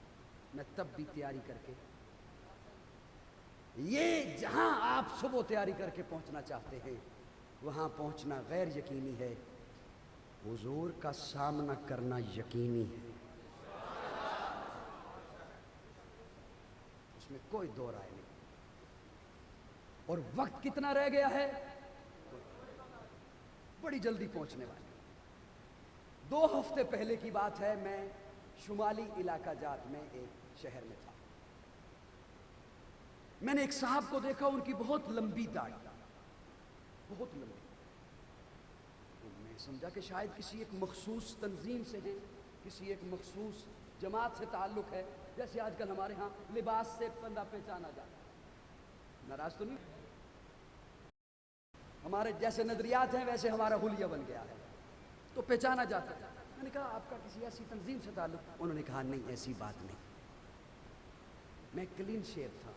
میں تب بھی تیاری کر کے, یہ جہاں آپ صبح تیاری کر کے پہنچنا چاہتے ہیں وہاں پہنچنا غیر یقینی ہے, حضور کا سامنا کرنا یقینی ہے. اس میں کوئی دو رائے نہیں. اور وقت کتنا رہ گیا ہے؟ بڑی جلدی پہنچنے والی. 2 ہفتے پہلے کی بات ہے، میں شمالی علاقہ جات میں ایک شہر میں تھا۔ میں نے ایک صاحب کو دیکھا، ان کی بہت لمبی داڑھی، بہت لمبی۔ تو میں سمجھا کہ شاید کسی ایک مخصوص تنظیم سے ہیں، کسی ایک مخصوص جماعت سے تعلق ہے، جیسے آج کل ہمارے ہاں لباس سے بندہ پہچانا جاتا ہے۔ ناراض تو نہیں؟ ہمارے جیسے نظریات ہیں ویسے ہمارا حلیہ بن گیا ہے، تو پہچانا جاتا ہے۔ میں نے کہا آپ کا کسی ایسی تنظیم سے تعلق؟ انہوں نے کہا نہیں، ایسی بات نہیں، میں کلین شیو تھا۔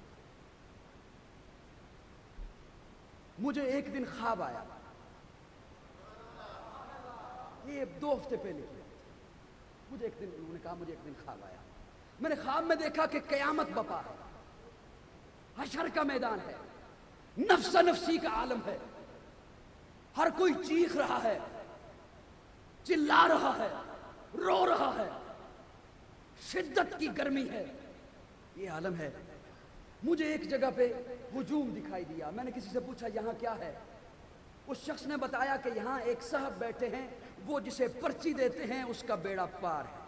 مجھے ایک دن خواب آیا، یہ 2 ہفتے پہلے کی بات ہے۔ مجھے ایک دن، انہوں نے کہا مجھے ایک دن خواب آیا، میں نے خواب میں دیکھا کہ قیامت بپا ہے، حشر کا میدان ہے، نفس نفسی کا عالم ہے، ہر کوئی چیخ رہا ہے، چلا رہا ہے، رو رہا ہے، شدت کی گرمی ہے، یہ عالم ہے۔ مجھے ایک جگہ پہ ہجوم دکھائی دیا، میں نے کسی سے پوچھا یہاں کیا ہے؟ اس شخص نے بتایا کہ یہاں ایک صاحب بیٹھے ہیں، وہ جسے پرچی دیتے ہیں اس کا بیڑا پار ہے۔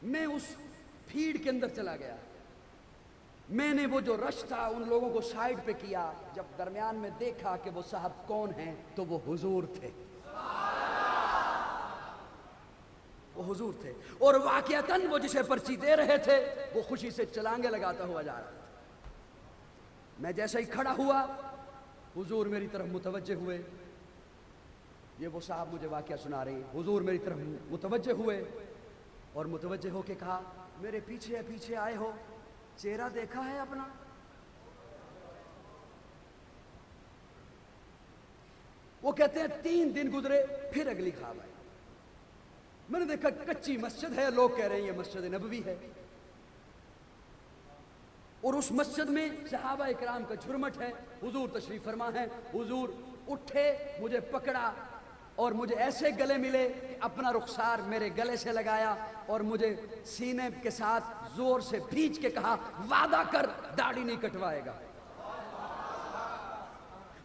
میں اس بھیڑ کے اندر چلا گیا، میں نے وہ جو رش تھا ان لوگوں کو سائیڈ پہ کیا، جب درمیان میں دیکھا کہ وہ صاحب کون ہیں تو وہ حضور تھے، وہ حضور تھے، اور واقعتاً وہ جسے پرچی دے رہے تھے وہ خوشی سے چلانگے لگاتا ہوا جا رہا تھا۔ میں جیسے ہی کھڑا ہوا حضور میری طرف متوجہ ہوئے، یہ وہ صاحب مجھے واقعہ سنا رہے ہیں، حضور میری طرف متوجہ ہوئے اور متوجہ ہو کے کہا میرے پیچھے پیچھے آئے ہو، چہرہ دیکھا ہے اپنا؟ وہ کہتے ہیں 3 دن گزرے پھر اگلی خواب آئی، میں نے دیکھا کچی مسجد ہے، لوگ کہہ رہے ہیں یہ مسجد نبوی ہے، اور اس مسجد میں صحابہ اکرام کا جھرمٹ ہے، حضور تشریف فرما ہے۔ حضور اٹھے، مجھے پکڑا اور مجھے ایسے گلے ملے کہ اپنا رخسار میرے گلے سے لگایا اور مجھے سینے کے ساتھ زور سے بھینچ کے کہا وعدہ کر داڑھی نہیں کٹوائے گا۔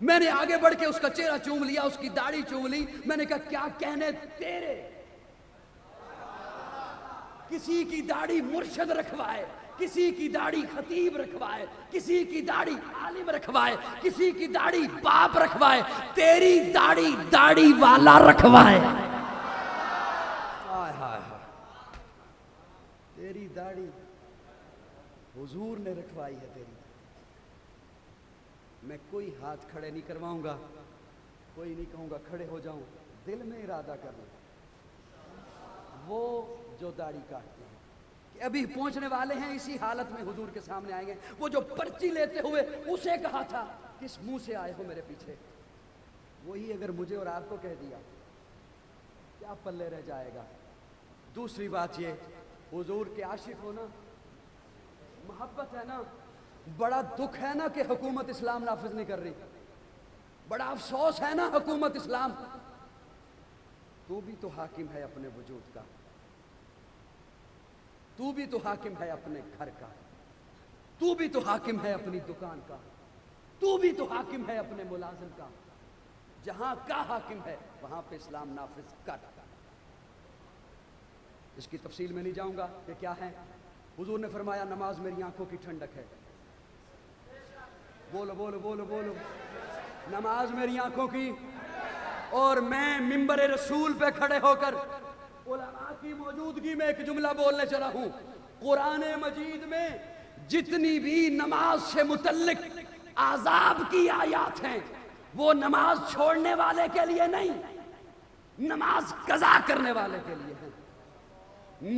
میں نے آگے بڑھ کے اس کا چہرہ چوم لیا، اس کی داڑھی چوم لی، میں نے کہا کیا کہنے تیرے، کسی کی داڑھی مرشد رکھوائے، کسی کی داڑھی خطیب رکھوائے، کسی کی داڑھی عالم رکھوائے، کسی کی داڑھی باپ رکھوائے، تیری داڑھی داڑھی والا رکھوائے۔ ہائے ہائے ہائے، تیری داڑھی حضور نے رکھوائی ہے تیری۔ میں کوئی ہاتھ کھڑے نہیں کرواؤں گا، کوئی نہیں کہوں گا کھڑے ہو جاؤں، دل میں ارادہ کر لوں۔ وہ جو داڑھی کاٹتے ہیں کہ ابھی پہنچنے والے ہیں، اسی حالت میں حضور کے سامنے آئیں گے، وہ جو پرچی لیتے ہوئے اسے کہا تھا کس منہ سے آئے ہو میرے پیچھے، وہی اگر مجھے اور آپ کو کہہ دیا کیا پلے رہ جائے گا۔ دوسری بات یہ، حضور کے عاشق ہونا، محبت ہے نا، بڑا دکھ ہے نا کہ حکومت اسلام نافذ نہیں کر رہی، بڑا افسوس ہے نا حکومت اسلام، تو بھی تو حاکم ہے اپنے وجود کا، تو بھی تو حاکم ہے اپنے گھر کا، تو بھی تو حاکم ہے اپنی دکان کا، تو بھی تو حاکم ہے اپنے ملازم کا، جہاں کا حاکم ہے وہاں پہ اسلام نافذ کر۔ اس کی تفصیل میں نہیں جاؤں گا کہ کیا ہے۔ حضور نے فرمایا نماز میری آنکھوں کی ٹھنڈک ہے، بولو بولو بولو بولو، نماز میری آنکھوں کی، اور میں منبر رسول پہ کھڑے ہو کر علماء کی موجودگی میں ایک جملہ بولنے چلا ہوں، قرآن مجید میں جتنی بھی نماز سے متعلق عذاب کی آیات ہیں وہ نماز چھوڑنے والے کے لیے نہیں، نماز قضا کرنے والے کے لیے ہیں۔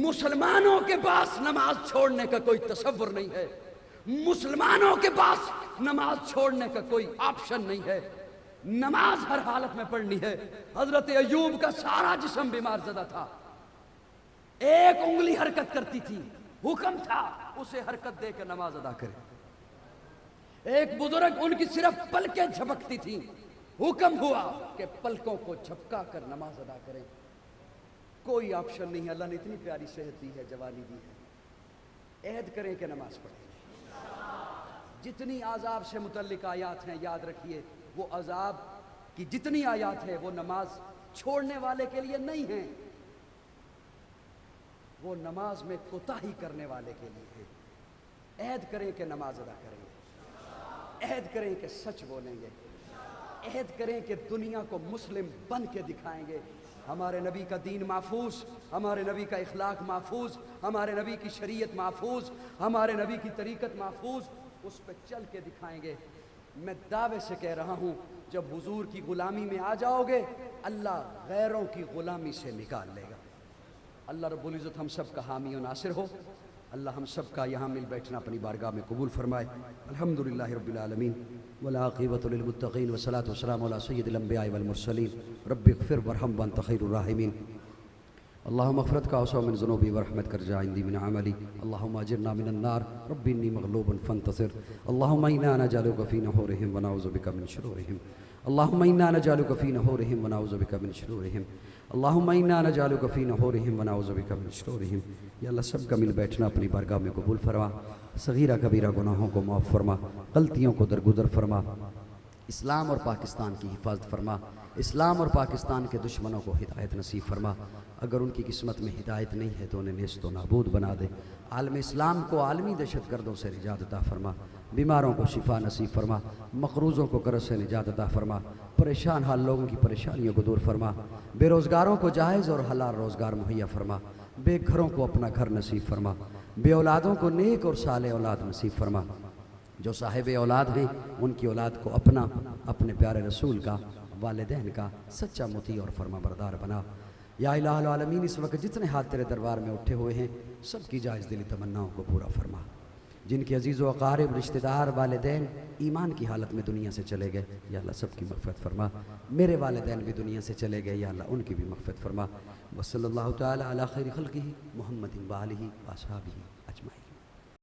مسلمانوں کے پاس نماز چھوڑنے کا کوئی تصور نہیں ہے، مسلمانوں کے پاس نماز چھوڑنے کا کوئی آپشن نہیں ہے، نماز ہر حالت میں پڑھنی ہے۔ حضرت ایوب کا سارا جسم بیمار زدہ تھا، ایک انگلی حرکت کرتی تھی، حکم تھا اسے حرکت دے کر نماز ادا کرے۔ ایک بزرگ ان کی صرف پلکیں جھپکتی تھیں، حکم ہوا کہ پلکوں کو جھپکا کر نماز ادا کریں۔ کوئی آپشن نہیں ہے، اللہ نے اتنی پیاری صحت دی ہے، جوانی دی ہے، عہد کریں کہ نماز پڑھیں۔ جتنی عذاب سے متعلق آیات ہیں یاد رکھیے وہ عذاب کی جتنی آیات ہے وہ نماز چھوڑنے والے کے لیے نہیں ہیں، وہ نماز میں کوتاہی کرنے والے کے لیے ہے۔ عہد کریں کہ نماز ادا کریں گے، عہد کریں کہ سچ بولیں گے، عہد کریں کہ دنیا کو مسلم بن کے دکھائیں گے۔ ہمارے نبی کا دین محفوظ، ہمارے نبی کا اخلاق محفوظ، ہمارے نبی کی شریعت محفوظ، ہمارے نبی کی طریقت محفوظ، اس پہ چل کے دکھائیں گے۔ میں دعوے سے کہہ رہا ہوں جب حضور کی غلامی میں آ جاؤ گے اللہ غیروں کی غلامی سے نکال لے گا۔ اللہ رب العزت ہم سب کا حامی و ناصر ہو۔ اللہ ہم سب کا یہاں مل بیٹھنا اپنی بارگاہ میں قبول فرمائے۔ الحمدللہ رب العالمین والعاقبۃ للمتقین والصلاۃ والسلام علی سید الانبیاء والمرسلین رب اغفر وارحم وانت خیر الراحمین۔ اللہم مغفرت کا اوسع من ذنوبی ورحمت کر جا عندی من عملی، اللہم اجرنا من النار رب انی مغلوب فانتصر، اللہم انا نجعلک فی نحورہم ونعوذ بک من شرورہم، اللہم انا نجعلک فی نحورہم ونعوذ بک من شرورہم، اللہم انا نجعلک فی نحورہم ونعوذ بک من شرورہم۔ یا اللہ سب کا مل بیٹھنا اپنی بارگاہ میں قبول فرما، صغیرہ کبیرہ گناہوں کو معاف فرما، غلطیوں کو درگزر فرما، اسلام اور پاکستان کی حفاظت فرما، اسلام اور پاکستان کے دشمنوں کو ہدایت نصیب فرما، اگر ان کی قسمت میں ہدایت نہیں ہے تو انہیں نیست و نابود بنا دے، عالم اسلام کو عالمی دہشت گردوں سے نجات عطا فرما، بیماروں کو شفا نصیب فرما، مقروضوں کو قرض سے نجات عطا فرما، پریشان حال لوگوں کی پریشانیوں کو دور فرما، بے روزگاروں کو جائز اور حلال روزگار مہیا فرما، بے گھروں کو اپنا گھر نصیب فرما، بے اولادوں کو نیک اور صالح اولاد نصیب فرما، جو صاحب اولاد ہیں ان کی اولاد کو اپنا، اپنے پیارے رسول کا، والدین کا سچا مطیع اور فرما بردار بنا۔ یا الہ العالمین اس وقت جتنے ہاتھ تیرے دربار میں اٹھے ہوئے ہیں سب کی جائز دلی تمناؤں کو پورا فرما، جن کے عزیز و اقارب رشتہ دار والدین ایمان کی حالت میں دنیا سے چلے گئے یا اللہ سب کی مغفرت فرما، میرے والدین بھی دنیا سے چلے گئے یا اللہ ان کی بھی مغفرت فرما۔ وصلی اللہ تعالی علی خیر خلقہ محمد و آلہ و اصحابہ اجمعین۔